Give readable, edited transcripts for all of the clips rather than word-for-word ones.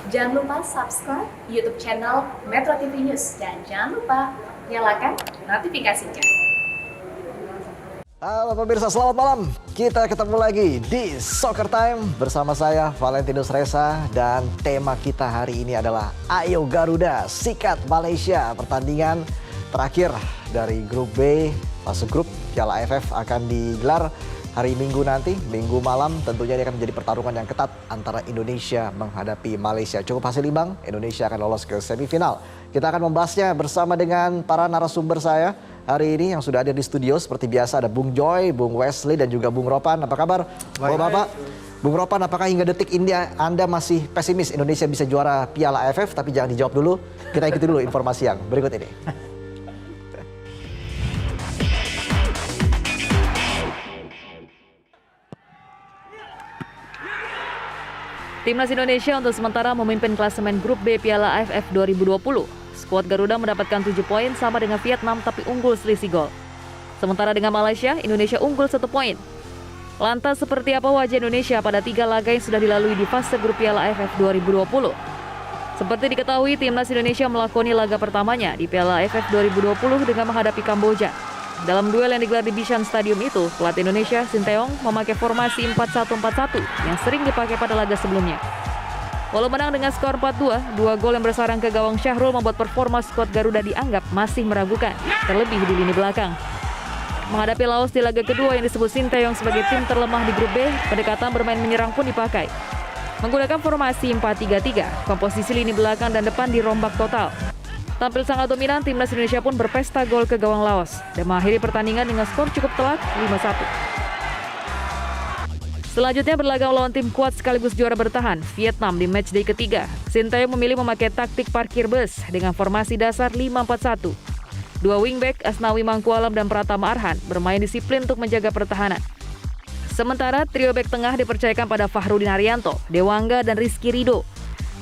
Jangan lupa subscribe YouTube channel Metro TV News dan jangan lupa nyalakan notifikasinya. Halo pemirsa, selamat malam. Kita ketemu lagi di Soccer Time bersama saya Valentinus Reza dan tema kita hari ini adalah Ayo Garuda Sikat Malaysia. Pertandingan terakhir dari grup B fase grup Piala AFF akan digelar hari Minggu nanti, Minggu malam. Tentunya ini akan menjadi pertarungan yang ketat antara Indonesia menghadapi Malaysia. Cukup hasil imbang, Indonesia akan lolos ke semifinal. Kita akan membahasnya bersama dengan para narasumber saya hari ini yang sudah ada di studio. Seperti biasa ada Bung Joy, Bung Wesley dan juga Bung Ropan. Apa kabar? Bapak? Bung Ropan, apakah hingga detik ini Anda masih pesimis Indonesia bisa juara Piala AFF? Tapi jangan dijawab dulu, kita ikuti dulu informasi yang berikut ini. Timnas Indonesia untuk sementara memimpin klasemen grup B Piala AFF 2020. Skuad Garuda mendapatkan 7 poin sama dengan Vietnam tapi unggul selisih gol. Sementara dengan Malaysia, Indonesia unggul 1 poin. Lantas seperti apa wajah Indonesia pada 3 laga yang sudah dilalui di fase grup Piala AFF 2020? Seperti diketahui, Timnas Indonesia melakoni laga pertamanya di Piala AFF 2020 dengan menghadapi Kamboja. Dalam duel yang digelar di Bishan Stadium itu, pelatih Indonesia, Sinteyong, memakai formasi 4-1-4-1 yang sering dipakai pada laga sebelumnya. Walau menang dengan skor 4-2, 2 gol yang bersarang ke gawang Syahrul membuat performa skuad Garuda dianggap masih meragukan, terlebih di lini belakang. Menghadapi Laos di laga kedua yang disebut Sinteyong sebagai tim terlemah di grup B, pendekatan bermain menyerang pun dipakai. Menggunakan formasi 4-3-3, komposisi lini belakang dan depan dirombak total. Tampil sangat dominan, Timnas Indonesia pun berpesta gol ke gawang Laos dan mengakhiri pertandingan dengan skor cukup telak 5-1. Selanjutnya berlaga melawan tim kuat sekaligus juara bertahan, Vietnam di matchday ketiga. Sinteyong memilih memakai taktik parkir bus dengan formasi dasar 5-4-1. 2 wingback, Asnawi Mangkualam dan Pratama Arhan, bermain disiplin untuk menjaga pertahanan. Sementara trio bek tengah dipercayakan pada Fahrudin Arianto, Dewangga dan Rizky Ridho.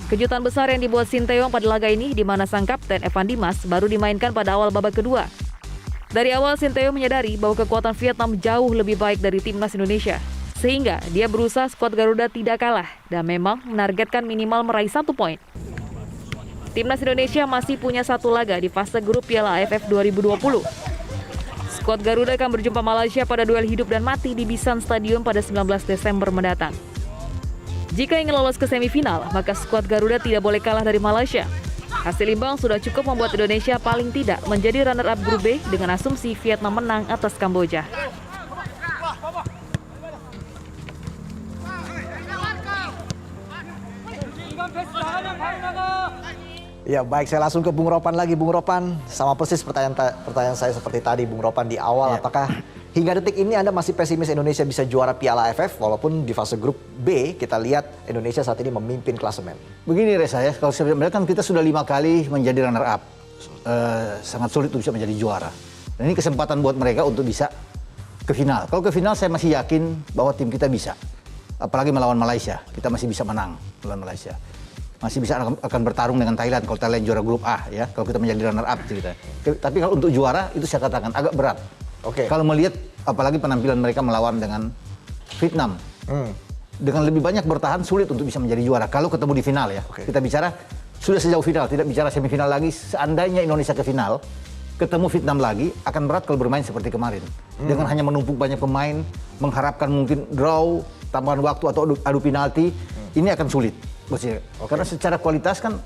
Kejutan besar yang dibuat Sinteyong pada laga ini di mana sang kapten Evan Dimas baru dimainkan pada awal babak kedua. Dari awal Sinteyong menyadari bahwa kekuatan Vietnam jauh lebih baik dari Timnas Indonesia. Sehingga dia berusaha skuad Garuda tidak kalah dan memang menargetkan minimal meraih 1 poin. Timnas Indonesia masih punya 1 laga di fase grup Piala AFF 2020. Skuad Garuda akan berjumpa Malaysia pada duel hidup dan mati di Bishan Stadium pada 19 Desember mendatang. Jika ingin lolos ke semifinal, maka skuad Garuda tidak boleh kalah dari Malaysia. Hasil imbang sudah cukup membuat Indonesia paling tidak menjadi runner-up grup B dengan asumsi Vietnam menang atas Kamboja. Ya baik, saya langsung ke Bung Ropan lagi. Bung Ropan, sama persis pertanyaan saya seperti tadi Bung Ropan di awal. Apakah hingga detik ini Anda masih pesimis Indonesia bisa juara Piala AFF walaupun di fase grup B kita lihat Indonesia saat ini memimpin klasemen? Begini Reza ya, kalau saya bilang kan kita sudah 5 kali menjadi runner up. Sangat sulit untuk bisa menjadi juara. Dan ini kesempatan buat mereka untuk bisa ke final. Kalau ke final saya masih yakin bahwa tim kita bisa. Apalagi melawan Malaysia, kita masih bisa menang melawan Malaysia. Masih bisa akan bertarung dengan Thailand kalau Thailand juara grup A ya, kalau kita menjadi runner up kita. Tapi kalau untuk juara itu saya katakan agak berat. Kalau melihat apalagi penampilan mereka melawan dengan Vietnam. Dengan lebih banyak bertahan sulit untuk bisa menjadi juara kalau ketemu di final ya. Kita bicara sudah sejauh final, tidak bicara semifinal lagi. Seandainya Indonesia ke final, ketemu Vietnam lagi akan berat kalau bermain seperti kemarin. Dengan hanya menumpuk banyak pemain, mengharapkan mungkin draw, tambahan waktu atau adu penalti, ini akan sulit. Karena secara kualitas kan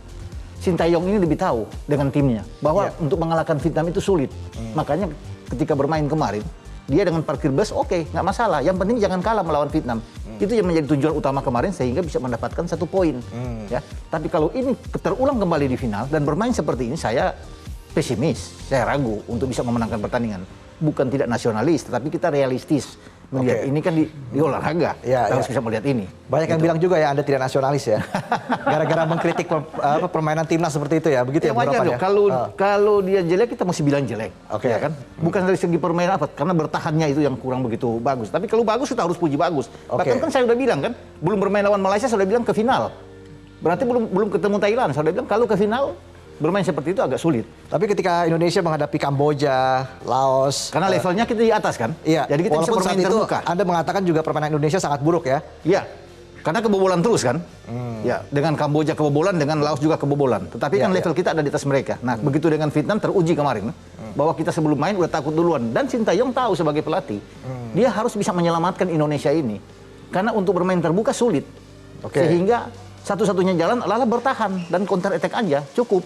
Sinteyong ini lebih tahu dengan timnya bahwa untuk mengalahkan Vietnam itu sulit. Makanya ketika bermain kemarin dia dengan parkir bus nggak masalah. Yang penting jangan kalah melawan Vietnam. Itu yang menjadi tujuan utama kemarin sehingga bisa mendapatkan 1 poin. Ya. Tapi kalau ini terulang kembali di final dan bermain seperti ini, saya pesimis, saya ragu untuk bisa memenangkan pertandingan. Bukan tidak nasionalis, tetapi kita realistis. Melihat ini kan di olahraga, kita harus bisa melihat ini. Banyak yang bilang juga ya Anda tidak nasionalis ya, gara-gara mengkritik permainan timnas seperti itu ya, begitu ya? Wajar dong, kalau dia jelek kita mesti bilang jelek, ya kan? Bukan dari segi permainan karena bertahannya itu yang kurang begitu bagus. Tapi kalau bagus kita harus puji bagus. Bahkan kan saya udah bilang kan, belum bermain lawan Malaysia sudah bilang ke final. Berarti belum ketemu Thailand, saya udah bilang kalau ke final bermain seperti itu agak sulit. Tapi ketika Indonesia menghadapi Kamboja, Laos, karena levelnya kita di atas kan. Iya. Jadi kita bisa bermain terbuka. Anda mengatakan juga permainan Indonesia sangat buruk ya. Iya. Karena kebobolan terus kan. Ya, dengan Kamboja kebobolan, dengan Laos juga kebobolan. Tetapi kan level kita ada di atas mereka. Nah, begitu dengan Vietnam teruji kemarin bahwa kita sebelum main udah takut duluan, dan Sintayong tahu sebagai pelatih, dia harus bisa menyelamatkan Indonesia ini. Karena untuk bermain terbuka sulit. Sehingga satu-satunya jalan adalah bertahan dan counter attack aja, cukup.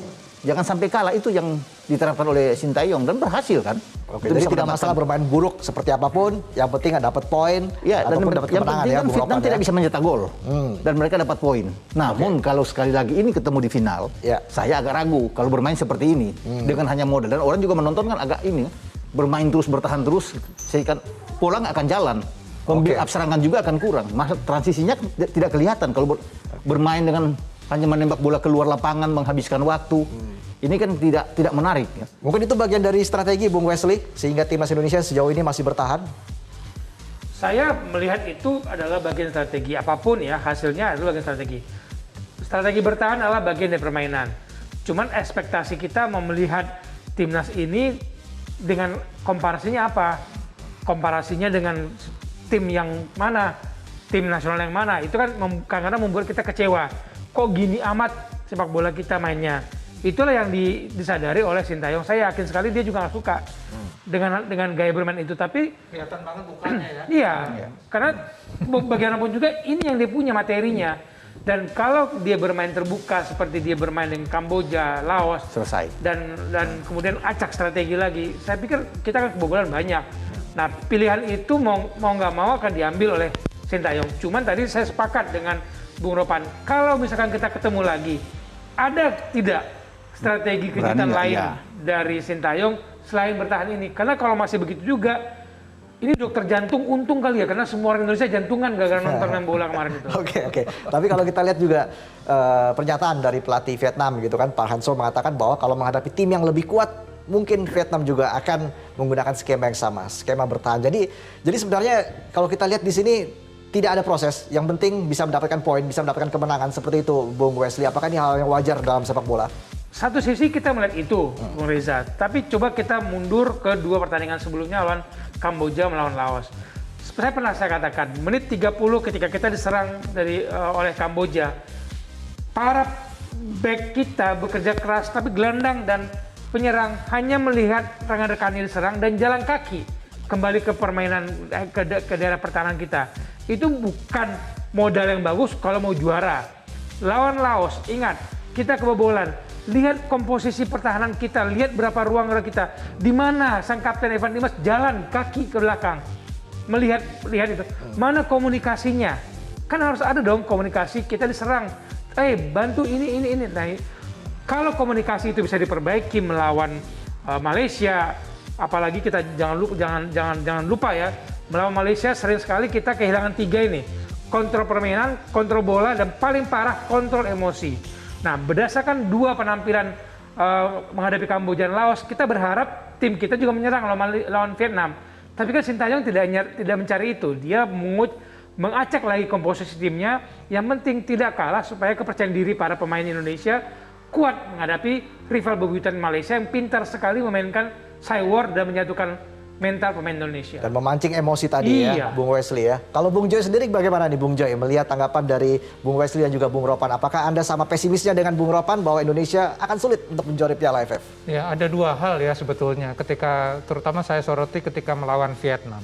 Jangan sampai kalah, itu yang diterapkan oleh Sintayong dan berhasil kan. Jadi tidak masalah bermain buruk seperti apapun, yang penting dapat poin, ya, dan dapat yang kemenangan penting ya. kan Vietnam tidak bisa mencetak gol dan mereka dapat poin. Namun kalau sekali lagi ini ketemu di final, saya agak ragu kalau bermain seperti ini dengan hanya modal, dan orang juga menonton kan agak ini bermain terus, bertahan terus, sehingga pola nggak akan jalan. Pembuild up serangan juga akan kurang. Masa transisinya tidak kelihatan kalau bermain dengan hanya menembak bola keluar lapangan, menghabiskan waktu. Ini kan tidak menarik. Ya. Mungkin itu bagian dari strategi Bung Wesley sehingga timnas Indonesia sejauh ini masih bertahan. Saya melihat itu adalah bagian strategi, apapun ya hasilnya adalah bagian strategi. Strategi bertahan adalah bagian dari permainan. Cuman ekspektasi kita mau melihat timnas ini dengan komparasinya apa? Komparasinya dengan tim yang mana? Tim nasional yang mana? Itu kan kadang-kadang membuat kita kecewa. Kok gini amat sepak bola kita mainnya? Itulah yang disadari oleh Sintayong. Saya yakin sekali dia juga nggak suka dengan gaya bermain itu. Tapi kelihatan banget bukannya ya. Iya, karena bagaimanapun juga ini yang dia punya materinya. Dan kalau dia bermain terbuka seperti dia bermain dengan Kamboja, Laos, selesai. Dan kemudian acak strategi lagi. Saya pikir kita kan kebobolan banyak. Nah, pilihan itu mau nggak mau akan diambil oleh Sintayong. Cuman tadi saya sepakat dengan Bung Ropan. Kalau misalkan kita ketemu lagi, ada tidak strategi kejutan lain dari Sintayong selain bertahan ini? Karena kalau masih begitu juga, ini dokter jantung untung kali ya, karena semua orang Indonesia jantungan gara-gara nonton main bola kemarin itu. Oke. Tapi kalau kita lihat juga pernyataan dari pelatih Vietnam gitu kan, Pak Hang-seo mengatakan bahwa kalau menghadapi tim yang lebih kuat, mungkin Vietnam juga akan menggunakan skema yang sama, skema bertahan. Jadi sebenarnya kalau kita lihat di sini tidak ada proses, yang penting bisa mendapatkan poin, bisa mendapatkan kemenangan, seperti itu Bung Wesley. Apakah ini hal yang wajar dalam sepak bola? Satu sisi kita melihat itu, Bung Reza. Tapi coba kita mundur ke dua pertandingan sebelumnya lawan Kamboja melawan Laos. Saya katakan, menit 30 ketika kita diserang oleh Kamboja, para back kita bekerja keras, tapi gelandang dan penyerang hanya melihat rekan-rekannya diserang dan jalan kaki kembali ke permainan ke daerah pertahanan kita. Itu bukan modal yang bagus kalau mau juara. Lawan Laos, ingat, kita kebobolan. Lihat komposisi pertahanan kita, lihat berapa ruang gerak kita. Di mana sang kapten Evan Dimas jalan kaki ke belakang. Melihat itu. Mana komunikasinya? Kan harus ada dong komunikasi, kita diserang. Bantu ini. Nah, kalau komunikasi itu bisa diperbaiki melawan Malaysia, apalagi kita jangan lupa ya, melawan Malaysia sering sekali kita kehilangan 3 ini. Kontrol permainan, kontrol bola, dan paling parah kontrol emosi. Nah, berdasarkan 2 penampilan menghadapi Kamboja dan Laos, kita berharap tim kita juga menyerang lawan Vietnam. Tapi kan Sintayong tidak mencari itu. Dia mengacak lagi komposisi timnya. Yang penting tidak kalah supaya kepercayaan diri para pemain Indonesia kuat menghadapi rival bebuyutan Malaysia yang pintar sekali memainkan sideward dan menyatukan mental pemain Indonesia. Dan memancing emosi tadi ya, Bung Wesley ya. Kalau Bung Joy sendiri bagaimana nih Bung Joy? Melihat tanggapan dari Bung Wesley dan juga Bung Ropan. Apakah Anda sama pesimisnya dengan Bung Ropan bahwa Indonesia akan sulit untuk menjuarai Piala AFF? Ya, ada 2 hal ya sebetulnya. Terutama saya soroti ketika melawan Vietnam.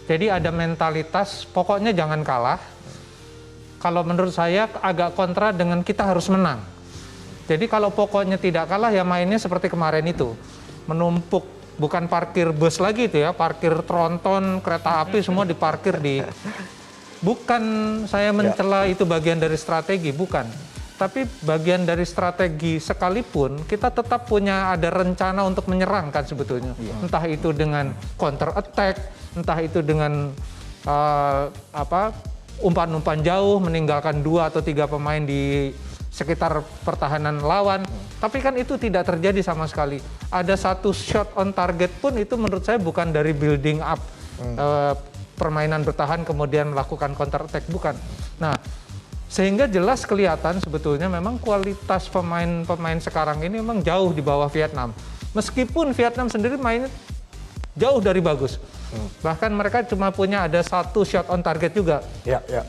Jadi ada mentalitas, pokoknya jangan kalah. Kalau menurut saya agak kontra dengan kita harus menang. Jadi kalau pokoknya tidak kalah ya mainnya seperti kemarin itu. Menumpuk. Bukan parkir bus lagi itu ya, parkir tronton, kereta api semua diparkir di... Bukan saya mencela itu bagian dari strategi, bukan. Tapi bagian dari strategi sekalipun, kita tetap ada rencana untuk menyerang kan sebetulnya. Entah itu dengan counter attack, entah itu dengan umpan-umpan jauh, meninggalkan 2 atau 3 pemain di sekitar pertahanan lawan, tapi kan itu tidak terjadi sama sekali. Ada 1 shot on target pun itu menurut saya bukan dari building up permainan bertahan kemudian melakukan counter attack, bukan. Nah, sehingga jelas kelihatan sebetulnya memang kualitas pemain sekarang ini memang jauh di bawah Vietnam. Meskipun Vietnam sendiri mainnya jauh dari bagus. Bahkan mereka cuma punya ada 1 shot on target juga. Ya, ya.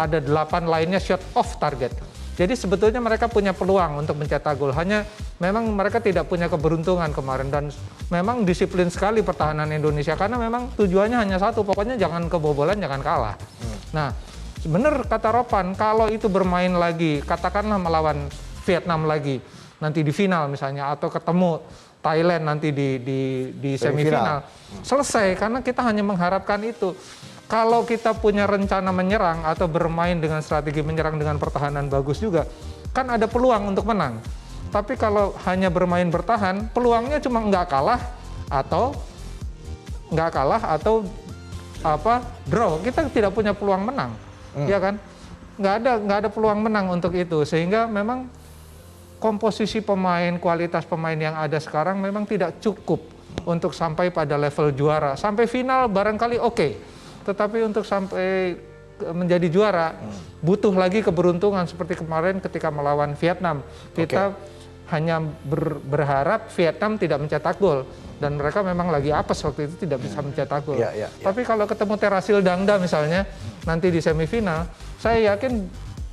Ada 8 lainnya shot off target. Jadi sebetulnya mereka punya peluang untuk mencetak gol. Hanya memang mereka tidak punya keberuntungan kemarin dan memang disiplin sekali pertahanan Indonesia karena memang tujuannya hanya satu, pokoknya jangan kebobolan, jangan kalah. Nah, benar kata Ropan, kalau itu bermain lagi, katakanlah melawan Vietnam lagi, nanti di final misalnya, atau ketemu Thailand nanti di semifinal, selesai karena kita hanya mengharapkan itu. Kalau kita punya rencana menyerang atau bermain dengan strategi menyerang dengan pertahanan bagus juga, kan ada peluang untuk menang. Tapi kalau hanya bermain bertahan, peluangnya cuma nggak kalah atau draw. Kita tidak punya peluang menang, ya kan? Nggak ada peluang menang untuk itu. Sehingga memang komposisi pemain, kualitas pemain yang ada sekarang memang tidak cukup untuk sampai pada level juara. Sampai final barangkali oke. Tetapi untuk sampai menjadi juara butuh lagi keberuntungan seperti kemarin ketika melawan Vietnam. Kita hanya berharap Vietnam tidak mencetak gol dan mereka memang lagi apes waktu itu tidak bisa mencetak gol. Tapi kalau ketemu Terasil Dangda misalnya nanti di semifinal, saya yakin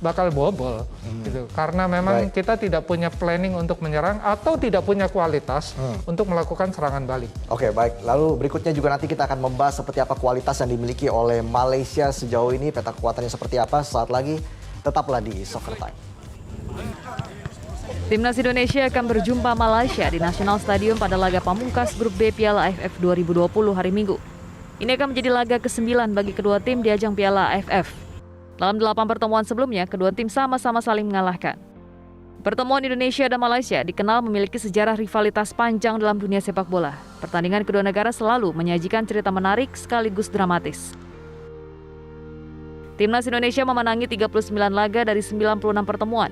bakal bobol gitu. Karena memang kita tidak punya planning untuk menyerang atau tidak punya kualitas untuk melakukan serangan balik. Oke, baik. Lalu berikutnya juga nanti kita akan membahas seperti apa kualitas yang dimiliki oleh Malaysia sejauh ini, peta kekuatannya seperti apa. Saat lagi tetaplah di Soccer Time. Timnas Indonesia akan berjumpa Malaysia di National Stadium pada laga pamungkas Grup B Piala AFF 2020 hari Minggu. Ini akan menjadi laga ke-9 bagi kedua tim di ajang Piala AFF. Dalam 8 pertemuan sebelumnya, kedua tim sama-sama saling mengalahkan. Pertemuan Indonesia dan Malaysia dikenal memiliki sejarah rivalitas panjang dalam dunia sepak bola. Pertandingan kedua negara selalu menyajikan cerita menarik sekaligus dramatis. Timnas Indonesia memenangi 39 laga dari 96 pertemuan,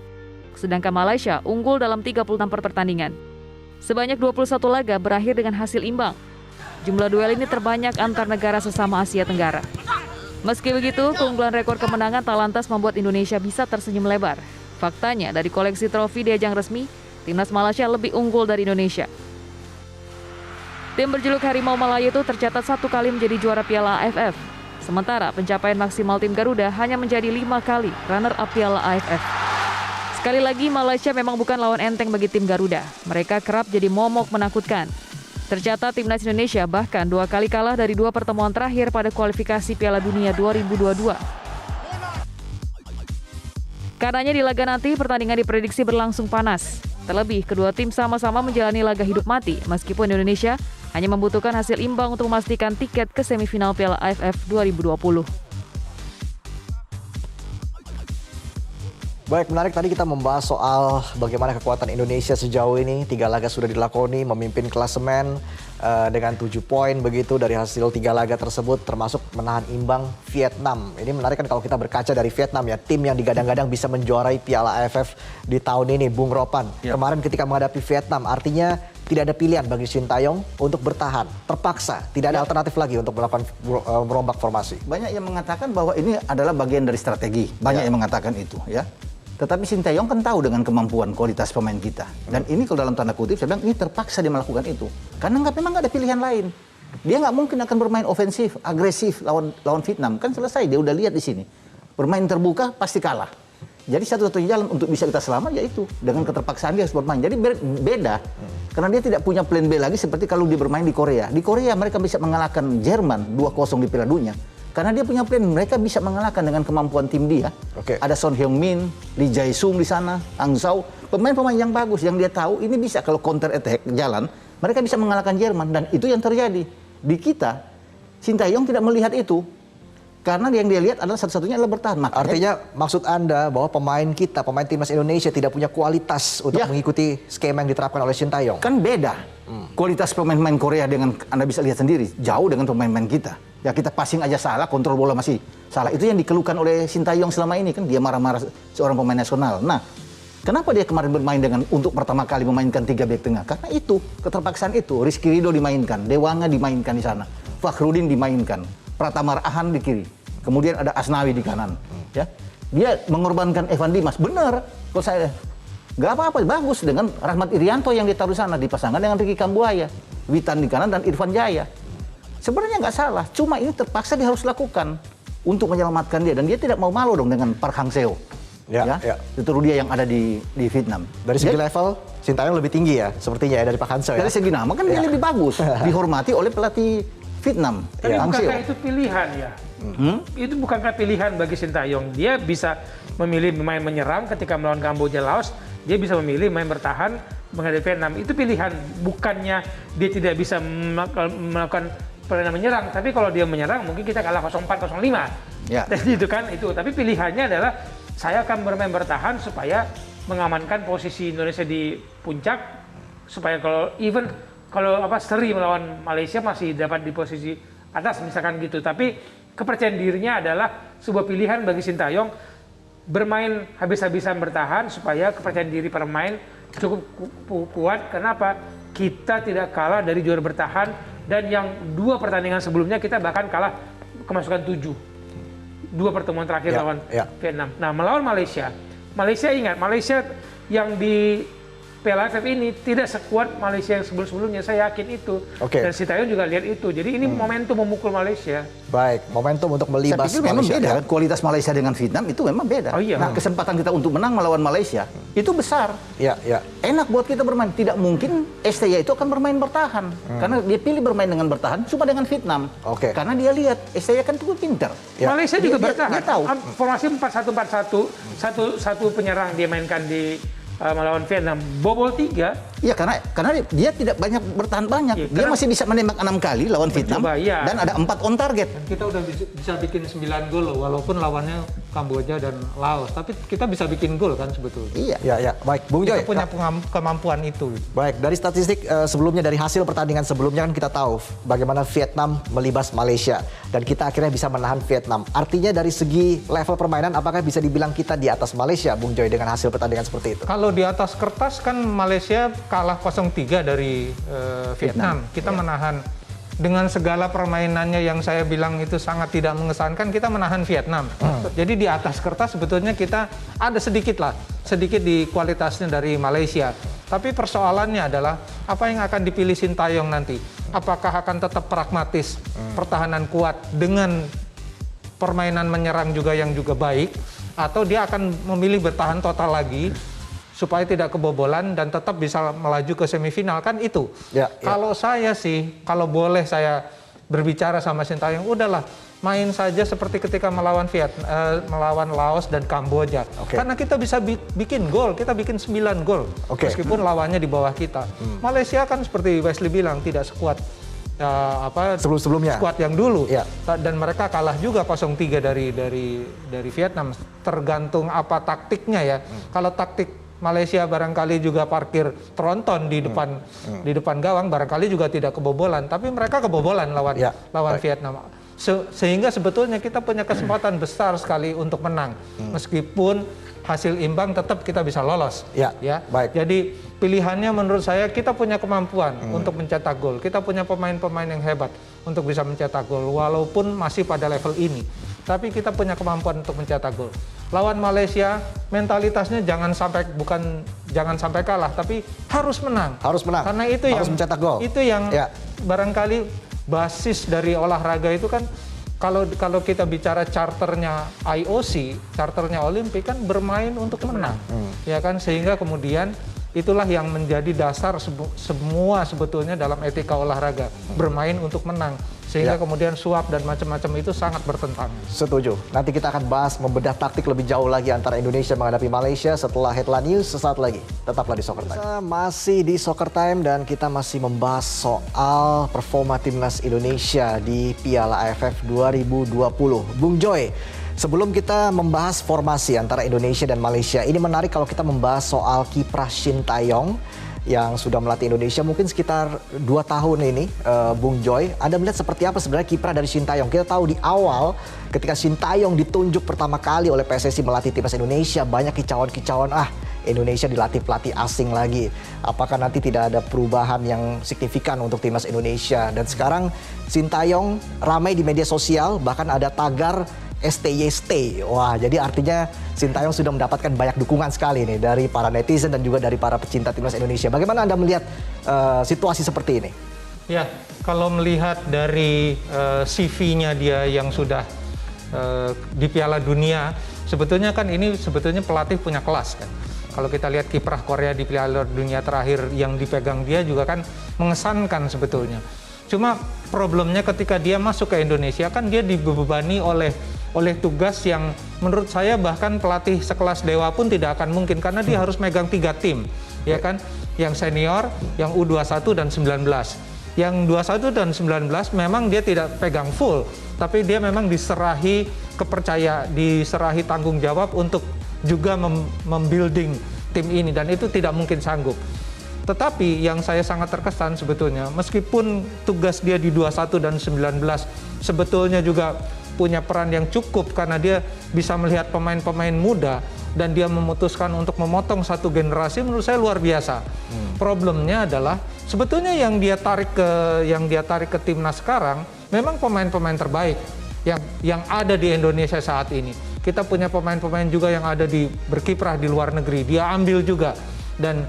sedangkan Malaysia unggul dalam 36 pertandingan. Sebanyak 21 laga berakhir dengan hasil imbang. Jumlah duel ini terbanyak antar negara sesama Asia Tenggara. Meski begitu, keunggulan rekor kemenangan tak lantas membuat Indonesia bisa tersenyum lebar. Faktanya, dari koleksi trofi di ajang resmi, timnas Malaysia lebih unggul dari Indonesia. Tim berjuluk Harimau Malaya itu tercatat 1 kali menjadi juara Piala AFF. Sementara pencapaian maksimal tim Garuda hanya menjadi 5 kali runner-up Piala AFF. Sekali lagi, Malaysia memang bukan lawan enteng bagi tim Garuda. Mereka kerap jadi momok menakutkan. Tercatat timnas Indonesia bahkan 2 kali kalah dari 2 pertemuan terakhir pada kualifikasi Piala Dunia 2022. Karenanya di laga nanti pertandingan diprediksi berlangsung panas. Terlebih kedua tim sama-sama menjalani laga hidup mati meskipun Indonesia hanya membutuhkan hasil imbang untuk memastikan tiket ke semifinal Piala AFF 2020. Baik, menarik tadi kita membahas soal bagaimana kekuatan Indonesia sejauh ini. 3 laga sudah dilakoni, memimpin klasemen dengan 7 poin begitu dari hasil 3 laga tersebut, termasuk menahan imbang Vietnam. Ini menarik kan kalau kita berkaca dari Vietnam ya, tim yang digadang-gadang bisa menjuarai Piala AFF di tahun ini, Bung Ropan. Kemarin ketika menghadapi Vietnam, artinya tidak ada pilihan bagi Sintayong untuk bertahan. Terpaksa, tidak ada alternatif lagi untuk melakukan merombak formasi. Banyak yang mengatakan bahwa ini adalah bagian dari strategi. Banyak yang mengatakan itu, ya. Tetapi Sintayong kan tahu dengan kemampuan kualitas pemain kita. Dan ini kalau dalam tanda kutip, saya bilang ini terpaksa dia melakukan itu. Karena memang nggak ada pilihan lain. Dia nggak mungkin akan bermain ofensif, agresif lawan Vietnam. Kan selesai, dia udah lihat di sini. Bermain terbuka pasti kalah. Jadi satu-satunya jalan untuk bisa kita selamat yaitu dengan keterpaksaan dia harus bermain. Jadi beda. Karena dia tidak punya plan B lagi seperti kalau dia bermain di Korea. Di Korea mereka bisa mengalahkan Jerman 2-0 di Piala Dunia. Karena dia punya plan, mereka bisa mengalahkan dengan kemampuan tim dia. Ada Son Heung-min, Lee Jae-sung di sana, Hang Zhou, pemain-pemain yang bagus yang dia tahu ini bisa kalau counter attack jalan, mereka bisa mengalahkan Jerman dan itu yang terjadi. Di kita, Sintayong tidak melihat itu. Karena yang dia lihat adalah satu-satunya adalah bertahan. Makanya, artinya maksud Anda bahwa pemain kita, pemain timnas Indonesia tidak punya kualitas untuk mengikuti skema yang diterapkan oleh Sintayong. Kan beda. Kualitas pemain-pemain Korea dengan Anda bisa lihat sendiri, jauh dengan pemain-pemain kita. Ya kita passing aja salah, kontrol bola masih salah. Itu yang dikeluhkan oleh Sintayong selama ini kan dia marah-marah seorang pemain nasional. Nah, kenapa dia kemarin bermain dengan untuk pertama kali memainkan 3 bek tengah? Karena itu, keterpaksaan itu. Rizky Ridho dimainkan, Dewanga dimainkan di sana, Fakhrudin dimainkan, Pratama Rahan di kiri. Kemudian ada Asnawi di kanan. Ya. Dia mengorbankan Evan Dimas. Benar. Kalau saya nggak apa-apa, bagus dengan Rahmat Irianto yang ditaruh sana dipasangkan dengan Ricky Kambuaya, Witan di kanan dan Irfan Jaya. Sebenarnya nggak salah, cuma ini terpaksa dia harus lakukan untuk menyelamatkan dia, dan dia tidak mau malu dong dengan Park Hang-seo. Ya. Itu dia yang ada di Vietnam. Dari segi level, Sintayong lebih tinggi ya, sepertinya ya dari Park Hang-seo ya. Dari segi nama kan dia lebih bagus, dihormati oleh pelatih Vietnam. Tapi Hang-seo. bukankah itu pilihan ya? Itu bukankah pilihan bagi Sintayong? Dia bisa memilih main menyerang ketika melawan Kamboja, Laos. Dia bisa memilih main bertahan menghadapi Vietnam. Itu pilihan, bukannya dia tidak bisa melakukan permainan menyerang. Tapi kalau dia menyerang, mungkin kita kalah 0-4, 0-5. Ya. Jadi itu kan itu. Tapi pilihannya adalah saya akan bermain bertahan supaya mengamankan posisi Indonesia di puncak, supaya kalau seri melawan Malaysia masih dapat di posisi atas misalkan gitu. Tapi kepercayaan dirinya adalah sebuah pilihan bagi Sintayong, bermain habis-habisan bertahan supaya kepercayaan diri pemain cukup kuat. Kenapa? Kita tidak kalah dari juara bertahan, dan yang 2 pertandingan sebelumnya kita bahkan kalah kemasukan 7. 2 pertemuan terakhir lawan Vietnam. Nah, melawan Malaysia ingat, Malaysia yang di Piala AFF ini tidak sekuat Malaysia yang sebelum-sebelumnya, saya yakin itu. Dan Sintayong juga lihat itu. Jadi ini momentum memukul Malaysia. Baik, momentum untuk melibas Saya pikir memang Malaysia. beda kan, kualitas Malaysia dengan Vietnam itu memang beda. Oh, iya. Nah, kesempatan kita untuk menang melawan Malaysia itu besar. Ya. Enak buat kita bermain. Tidak mungkin STY itu akan bermain bertahan. Karena dia pilih bermain dengan bertahan cuma dengan Vietnam. Karena dia lihat STY kan cukup pintar. Malaysia juga bertahan. Dia tahu. Formasi 4-1-4-1, satu penyerang dia mainkan di melawan Vietnam, bobol 3. Iya, karena dia tidak banyak bertahan banyak. Iya, Dia masih bisa menembak 6 kali lawan Vietnam, iya. dan ada 4 on target. Kita udah bisa bikin 9 gol loh, walaupun lawannya Kamboja dan Laos. Tapi kita bisa bikin gol kan sebetulnya. Iya. Ya. Baik, Bung Joy. Kita punya kemampuan itu. Baik, dari statistik sebelumnya, dari hasil pertandingan sebelumnya kan kita tahu bagaimana Vietnam melibas Malaysia. Dan kita akhirnya bisa menahan Vietnam. Artinya dari segi level permainan, apakah bisa dibilang kita di atas Malaysia, Bung Joy, dengan hasil pertandingan seperti itu? Kalau di atas kertas kan Malaysia kalah 0-3 dari Vietnam. Kita menahan dengan segala permainannya yang saya bilang itu sangat tidak mengesankan, kita menahan Vietnam. Jadi di atas kertas sebetulnya kita ada sedikit di kualitasnya dari Malaysia. Tapi persoalannya adalah apa yang akan dipilih Sintayong nanti. Apakah akan tetap pragmatis, pertahanan kuat dengan permainan menyerang juga yang juga baik, atau dia akan memilih bertahan total lagi supaya tidak kebobolan dan tetap bisa melaju ke semifinal, kan itu. Kalau saya sih, kalau boleh saya berbicara sama Sintayong, udahlah main saja seperti ketika melawan melawan Laos dan Kamboja. Karena kita bisa bikin gol, kita bikin 9 gol. Meskipun lawannya di bawah kita. Malaysia kan seperti Wesley bilang tidak sekuat sebelum-sebelumnya, skuad yang dulu. Dan mereka kalah juga 0-3 dari Vietnam. Tergantung apa taktiknya ya. Kalau taktik Malaysia barangkali juga parkir tronton di depan gawang, barangkali juga tidak kebobolan, tapi mereka kebobolan lawan Vietnam. Sehingga sebetulnya kita punya kesempatan besar sekali untuk menang. Meskipun hasil imbang tetap kita bisa lolos. Jadi pilihannya menurut saya kita punya kemampuan untuk mencetak gol. Kita punya pemain-pemain yang hebat untuk bisa mencetak gol walaupun masih pada level ini. Tapi kita punya kemampuan untuk mencetak gol. Lawan Malaysia mentalitasnya jangan sampai kalah, tapi harus menang. Karena itu harus mencetak gol. Itu yang barangkali basis dari olahraga itu kan, kalau kita bicara charternya IOC, charternya Olimpik kan bermain untuk menang. Ya kan, sehingga kemudian itulah yang menjadi dasar semua sebetulnya dalam etika olahraga, bermain untuk menang. Sehingga kemudian suap dan macam-macam itu sangat bertentangan. Setuju. Nanti kita akan bahas membedah taktik lebih jauh lagi antara Indonesia menghadapi Malaysia setelah Headline News sesaat lagi. Tetaplah di Soccer Time. Kita masih di Soccer Time dan kita masih membahas soal performa timnas Indonesia di Piala AFF 2020. Bung Joy, sebelum kita membahas formasi antara Indonesia dan Malaysia, ini menarik kalau kita membahas soal kiprah Sintayong yang sudah melatih Indonesia mungkin sekitar 2 tahun ini, Bung Joy. Anda melihat seperti apa sebenarnya kiprah dari Sintayong? Kita tahu di awal ketika Sintayong ditunjuk pertama kali oleh PSSI melatih timnas Indonesia, banyak kicauan-kicauan, Indonesia dilatih pelatih asing lagi. Apakah nanti tidak ada perubahan yang signifikan untuk timnas Indonesia? Dan sekarang Sintayong ramai di media sosial, bahkan ada tagar stay. Wah, jadi artinya Sintayong sudah mendapatkan banyak dukungan sekali nih dari para netizen dan juga dari para pecinta timnas Indonesia. Bagaimana Anda melihat situasi seperti ini? Ya, kalau melihat dari CV-nya dia yang sudah di Piala Dunia, sebetulnya kan ini sebetulnya pelatih punya kelas kan. Kalau kita lihat kiprah Korea di Piala Dunia terakhir yang dipegang dia juga kan mengesankan sebetulnya. Cuma problemnya ketika dia masuk ke Indonesia kan dia dibebani oleh tugas yang menurut saya bahkan pelatih sekelas Dewa pun tidak akan mungkin, karena dia harus megang 3 tim, ya kan? Yang senior, yang U21 dan 19. Yang 21 dan 19 memang dia tidak pegang full, tapi dia memang diserahi tanggung jawab untuk juga membuilding tim ini, dan itu tidak mungkin sanggup. Tetapi yang saya sangat terkesan sebetulnya, meskipun tugas dia di 21 dan 19 sebetulnya juga punya peran yang cukup karena dia bisa melihat pemain-pemain muda dan dia memutuskan untuk memotong satu generasi, menurut saya luar biasa. Problemnya adalah sebetulnya yang dia tarik ke timnas sekarang memang pemain-pemain terbaik yang ada di Indonesia saat ini. Kita punya pemain-pemain juga yang ada berkiprah di luar negeri, dia ambil juga. Dan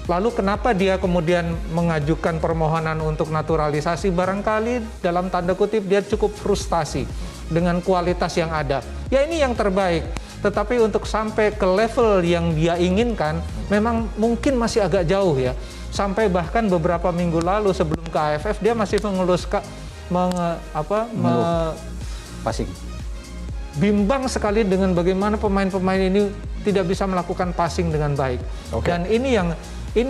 lalu kenapa dia kemudian mengajukan permohonan untuk naturalisasi? Barangkali dalam tanda kutip dia cukup frustasi dengan kualitas yang ada. Ya ini yang terbaik, tetapi untuk sampai ke level yang dia inginkan memang mungkin masih agak jauh ya. Sampai bahkan beberapa minggu lalu sebelum ke AFF dia masih Passing. Bimbang sekali dengan bagaimana pemain-pemain ini tidak bisa melakukan passing dengan baik. Oke. Dan ini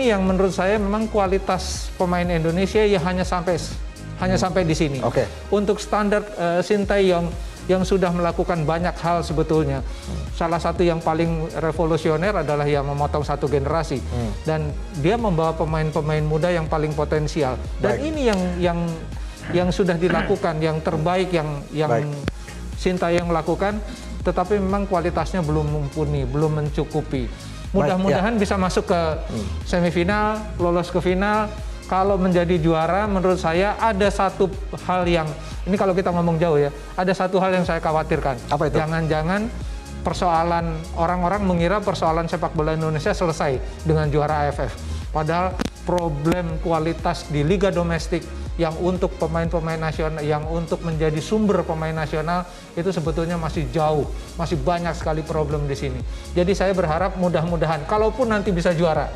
yang menurut saya memang kualitas pemain Indonesia ya hanya sampai di sini. Oke. Untuk standar Sintayong yang sudah melakukan banyak hal sebetulnya. Salah satu yang paling revolusioner adalah yang memotong satu generasi. Dan dia membawa pemain-pemain muda yang paling potensial. Dan Baik. ini yang sudah dilakukan, yang terbaik yang Baik. Sintayong lakukan, tetapi memang kualitasnya belum mumpuni, belum mencukupi. Mudah-mudahan bisa masuk ke semifinal, lolos ke final. Kalau menjadi juara, menurut saya ada satu hal yang, ini kalau kita ngomong jauh ya, ada satu hal yang saya khawatirkan. Apa itu? Jangan-jangan persoalan, orang-orang mengira persoalan sepak bola Indonesia selesai dengan juara AFF. Padahal problem kualitas di Liga Domestik yang untuk pemain-pemain nasional, yang untuk menjadi sumber pemain nasional itu sebetulnya masih jauh, masih banyak sekali problem di sini. Jadi saya berharap mudah-mudahan, kalaupun bisa juara,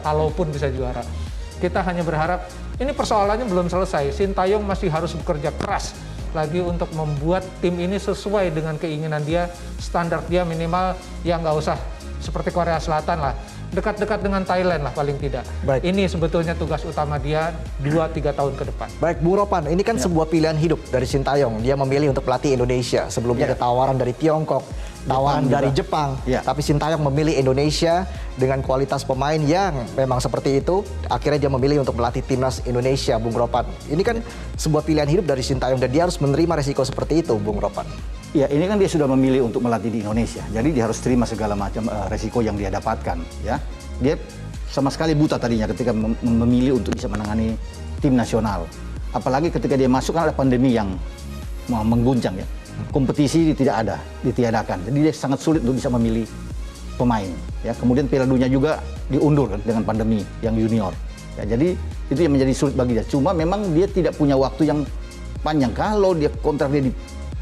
kita hanya berharap ini persoalannya belum selesai. Sintayong masih harus bekerja keras lagi untuk membuat tim ini sesuai dengan keinginan dia, standar dia minimal yang nggak usah seperti Korea Selatan lah. Dekat-dekat dengan Thailand lah paling tidak. Baik. Ini sebetulnya tugas utama dia 2-3 tahun ke depan. Baik, Bung Ropan, ini kan sebuah pilihan hidup dari Sintayong. Dia memilih untuk pelatih Indonesia. Sebelumnya ada tawaran dari Tiongkok, tawaran dari Jepang. Tapi Sintayong memilih Indonesia dengan kualitas pemain yang memang seperti itu. Akhirnya dia memilih untuk melatih timnas Indonesia, Bung Ropan. Ini kan sebuah pilihan hidup dari Sintayong dan dia harus menerima resiko seperti itu, Bung Ropan. Ya, ini kan dia sudah memilih untuk melatih di Indonesia. Jadi dia harus terima segala macam resiko yang dia dapatkan. Ya, dia sama sekali buta tadinya ketika memilih untuk bisa menangani tim nasional. Apalagi ketika dia masuk kan ada pandemi yang mengguncang ya. Kompetisi tidak ada, ditiadakan. Jadi dia sangat sulit untuk bisa memilih pemain. Ya, kemudian Piala Dunia juga diundur kan dengan pandemi yang junior. Ya, jadi itu yang menjadi sulit bagi dia. Cuma memang dia tidak punya waktu yang panjang. Kalau dia kontrak dia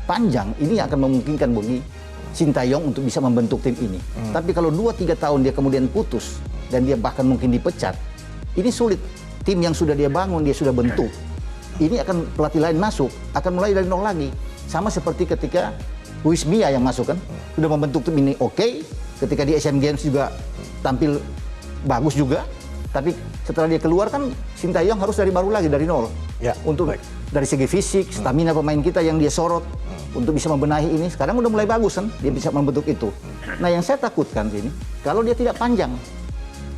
panjang, ini akan memungkinkan bagi Sintayong untuk bisa membentuk tim ini. Tapi kalau 2-3 tahun dia kemudian putus dan dia bahkan mungkin dipecat, ini sulit. Tim yang sudah dia bangun, dia sudah bentuk, ini akan pelatih lain masuk, akan mulai dari nol lagi. Sama seperti ketika Luis Milla yang masuk kan, sudah membentuk tim ini oke. Ketika di Asian Games juga tampil bagus juga. Tapi setelah dia keluar kan Sintayong harus dari baru lagi, dari nol. Ya, untuk baik. Dari segi fisik, stamina pemain kita yang dia sorot untuk bisa membenahi ini, sekarang udah mulai bagus kan, dia bisa membentuk itu. Nah yang saya takutkan ini, kalau dia tidak panjang,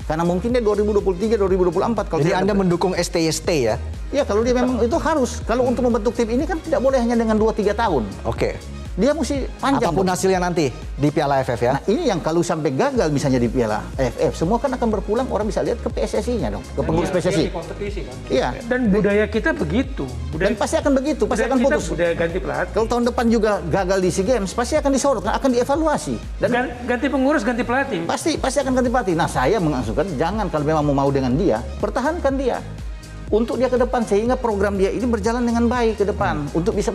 karena mungkin dia 2023, 2024. Kalau Jadi Anda mendukung STY ya? Ya kalau dia memang itu harus, kalau untuk membentuk tim ini kan tidak boleh hanya dengan 2-3 tahun. Oke. Dia mesti panjang. Apapun hasilnya nanti di Piala AFF ya? Nah ini yang kalau sampai gagal misalnya di Piala AFF, semua kan akan berpulang, orang bisa lihat ke PSSI-nya dong, ke pengurus PSSI. Kompetisi kan. Iya. Dan budaya kita begitu. Dan pasti akan begitu, pasti akan kita putus. budaya ganti pelatih. Kalau tahun depan juga gagal di SEA Games, pasti akan disorot, akan dievaluasi. Dan Ganti pengurus, ganti pelatih. pasti akan ganti pelatih. Nah saya mengajukan jangan, kalau memang mau dengan dia, pertahankan dia. untuk dia ke depan sehingga program dia ini berjalan dengan baik ke depan untuk bisa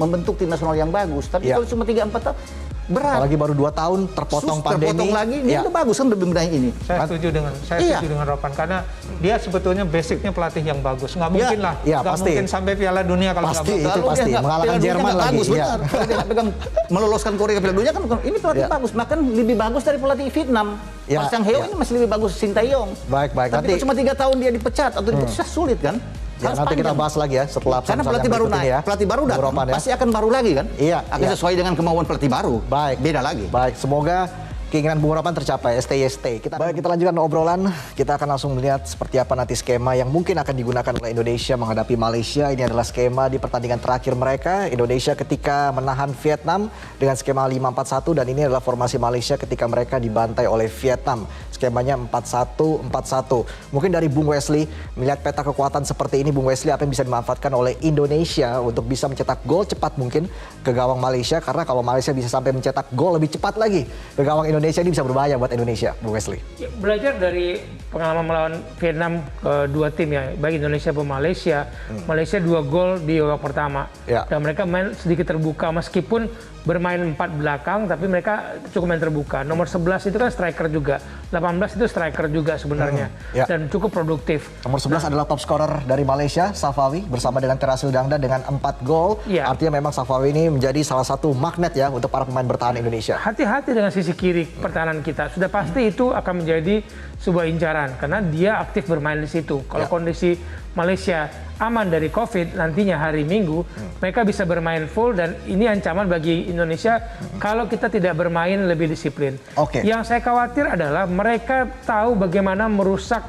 membentuk tim nasional yang bagus. Tapi kalau cuma 3-4 tahun berat. Apalagi baru 2 tahun terpotong pandemi. Terpotong lagi, dia udah bagus kan lebih benahi ini. Saya setuju dengan Ropan karena dia sebetulnya basicnya pelatih yang bagus. Nggak mungkin lah, nggak mungkin sampai Piala Dunia kalau nggak bagus. Itu pasti mengalahkan Jerman lagi. Bagus, benar. Kalau dia nggak pegang meloloskan Korea ke Piala Dunia kan ini pelatih bagus, bahkan lebih bagus dari pelatih Vietnam. Park Sang-heo ini masih lebih bagus Sintayong. Baik. Tapi kalau cuma 3 tahun dia dipecat atau diputus sulit kan? Ya, nanti kita bahas lagi ya setelah karena pelatih baru naik, ya. Pelatih baru datang, pasti akan baru lagi kan? Iya. Akan sesuai dengan kemauan pelatih baru. Baik. Beda lagi. Baik, semoga keinginan Bung Ropan tercapai. Stay. Kita lanjutkan obrolan. Kita akan langsung melihat seperti apa nanti skema yang mungkin akan digunakan oleh Indonesia menghadapi Malaysia. Ini adalah skema di pertandingan terakhir mereka. Indonesia ketika menahan Vietnam dengan skema 5-4-1 dan ini adalah formasi Malaysia ketika mereka dibantai oleh Vietnam. Skemanya 4-1-4-1. Mungkin dari Bung Wesley melihat peta kekuatan seperti ini, Bung Wesley apa yang bisa dimanfaatkan oleh Indonesia untuk bisa mencetak gol cepat mungkin ke gawang Malaysia, karena kalau Malaysia bisa sampai mencetak gol lebih cepat lagi ke gawang Indonesia, ini bisa berbahaya buat Indonesia, Bung Wesley. Ya, belajar dari pengalaman melawan Vietnam dua tim ya, baik Indonesia maupun Malaysia. Malaysia 2 gol di babak pertama. Ya. Dan mereka main sedikit terbuka meskipun bermain 4 belakang, tapi mereka cukup main terbuka. Nomor 11 itu kan striker juga, 18 itu striker juga sebenarnya, dan cukup produktif. Nomor 11 adalah top scorer dari Malaysia, Safawi, bersama dengan Terasil Dangda dengan 4 gol. Artinya memang Safawi ini menjadi salah satu magnet ya untuk para pemain bertahan Indonesia. Hati-hati dengan sisi kiri pertahanan kita. Sudah pasti itu akan menjadi sebuah incaran karena dia aktif bermain di situ. Kalau kondisi Malaysia aman dari COVID, nantinya hari Minggu mereka bisa bermain full dan ini ancaman bagi Indonesia kalau kita tidak bermain lebih disiplin. Yang saya khawatir adalah mereka tahu bagaimana merusak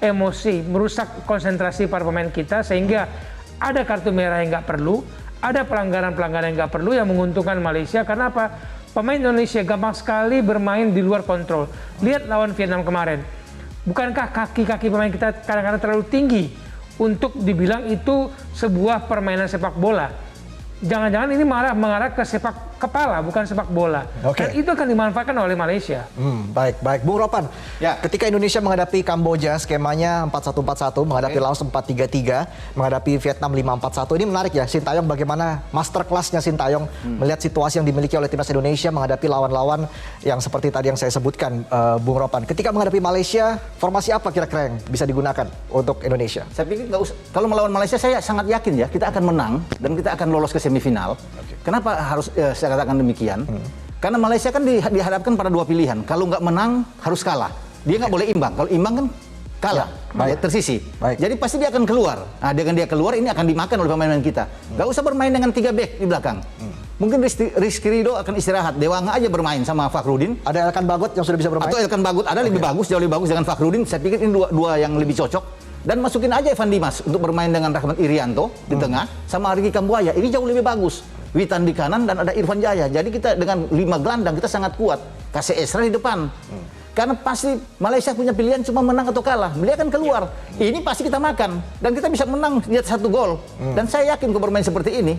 emosi, merusak konsentrasi para pemain kita sehingga ada kartu merah yang nggak perlu, ada pelanggaran-pelanggaran yang nggak perlu yang menguntungkan Malaysia. Karena apa? Pemain Indonesia gampang sekali bermain di luar kontrol. Lihat lawan Vietnam kemarin. Bukankah kaki-kaki pemain kita kadang-kadang terlalu tinggi untuk dibilang itu sebuah permainan sepak bola? Jangan-jangan ini mengarah ke sepak kepala, bukan sepak bola. Dan itu akan dimanfaatkan oleh Malaysia. Baik. Bung Ropan, ketika Indonesia menghadapi Kamboja, skemanya 4-1-4-1, menghadapi Laos 4-3-3, menghadapi Vietnam 5-4-1. Ini menarik ya, Sintayong bagaimana masterclass-nya Sintayong melihat situasi yang dimiliki oleh timnas Indonesia menghadapi lawan-lawan yang seperti tadi yang saya sebutkan, Bung Ropan. Ketika menghadapi Malaysia, formasi apa kira-kira yang bisa digunakan untuk Indonesia? Saya pikir nggak usah. Kalau melawan Malaysia, saya sangat yakin ya, kita akan menang dan kita akan lolos ke semifinal. Kenapa harus saya katakan demikian? Karena Malaysia kan dihadapkan pada 2 pilihan. Kalau nggak menang, harus kalah. Dia nggak boleh imbang. Kalau imbang kan kalah, tersisi. Jadi pasti dia akan keluar. Nah, dengan dia keluar, ini akan dimakan oleh pemain-pemain kita. Nggak usah bermain dengan 3 back di belakang. Mungkin Rizky Ridho akan istirahat. Dewanga aja bermain sama Fakhrudin. Ada Elkan Bagot yang sudah bisa bermain? Atau Elkan Bagot ada lebih bagus, jauh lebih bagus dengan Fakhrudin. Saya pikir ini dua yang lebih cocok. Dan masukin aja Evan Dimas untuk bermain dengan Rahmat Irianto di tengah, sama Ricky Kambuaya. Ini jauh lebih bagus. Witan di kanan dan ada Irfan Jaya. Jadi kita dengan 5 gelandang kita sangat kuat. Kasih Esra di depan. Karena pasti Malaysia punya pilihan cuma menang atau kalah. Dia akan keluar. Ini pasti kita makan. Dan kita bisa menang lihat 1 gol. Dan saya yakin kalau bermain seperti ini,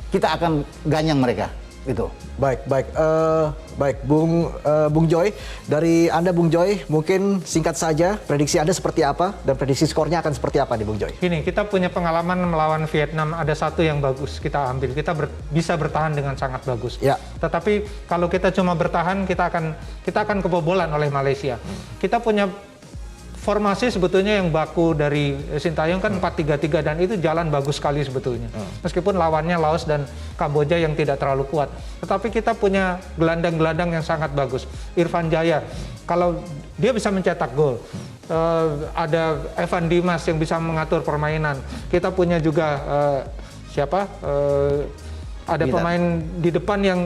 kita akan ganyang mereka. Gitu. Baik, Bung Joy, dari Anda Bung Joy, mungkin singkat saja prediksi Anda seperti apa dan prediksi skornya akan seperti apa nih Bung Joy? Gini, kita punya pengalaman melawan Vietnam, ada satu yang bagus kita ambil, kita bisa bertahan dengan sangat bagus. Tetapi kalau kita cuma bertahan, kita akan kebobolan oleh Malaysia. Kita punya formasi sebetulnya yang baku dari Sintayong kan 4-3-3 dan itu jalan bagus sekali sebetulnya. Meskipun lawannya Laos dan Kamboja yang tidak terlalu kuat. Tetapi kita punya gelandang-gelandang yang sangat bagus. Irfan Jaya, kalau dia bisa mencetak gol. Ada Evan Dimas yang bisa mengatur permainan. Kita punya juga ada pemain di depan yang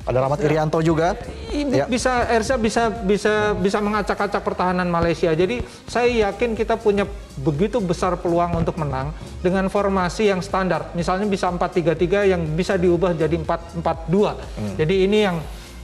ada Rahmat Irianto juga. Ersa bisa mengacak-acak pertahanan Malaysia. Jadi saya yakin kita punya begitu besar peluang untuk menang dengan formasi yang standar. Misalnya bisa 4-3-3 yang bisa diubah jadi 4-4-2. Jadi ini yang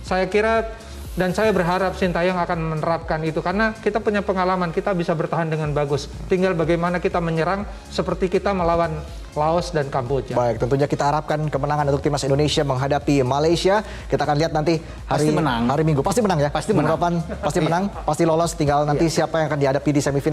saya kira dan saya berharap Sintayong akan menerapkan itu karena kita punya pengalaman, kita bisa bertahan dengan bagus. Tinggal bagaimana kita menyerang seperti kita melawan Laos dan Kamboja. Baik, tentunya kita harapkan kemenangan untuk timnas Indonesia menghadapi Malaysia. Kita akan lihat nanti hari Minggu. Pasti menang ya? Pasti menang. Pasti menang, pasti lolos. Tinggal nanti siapa yang akan dihadapi di semifinal.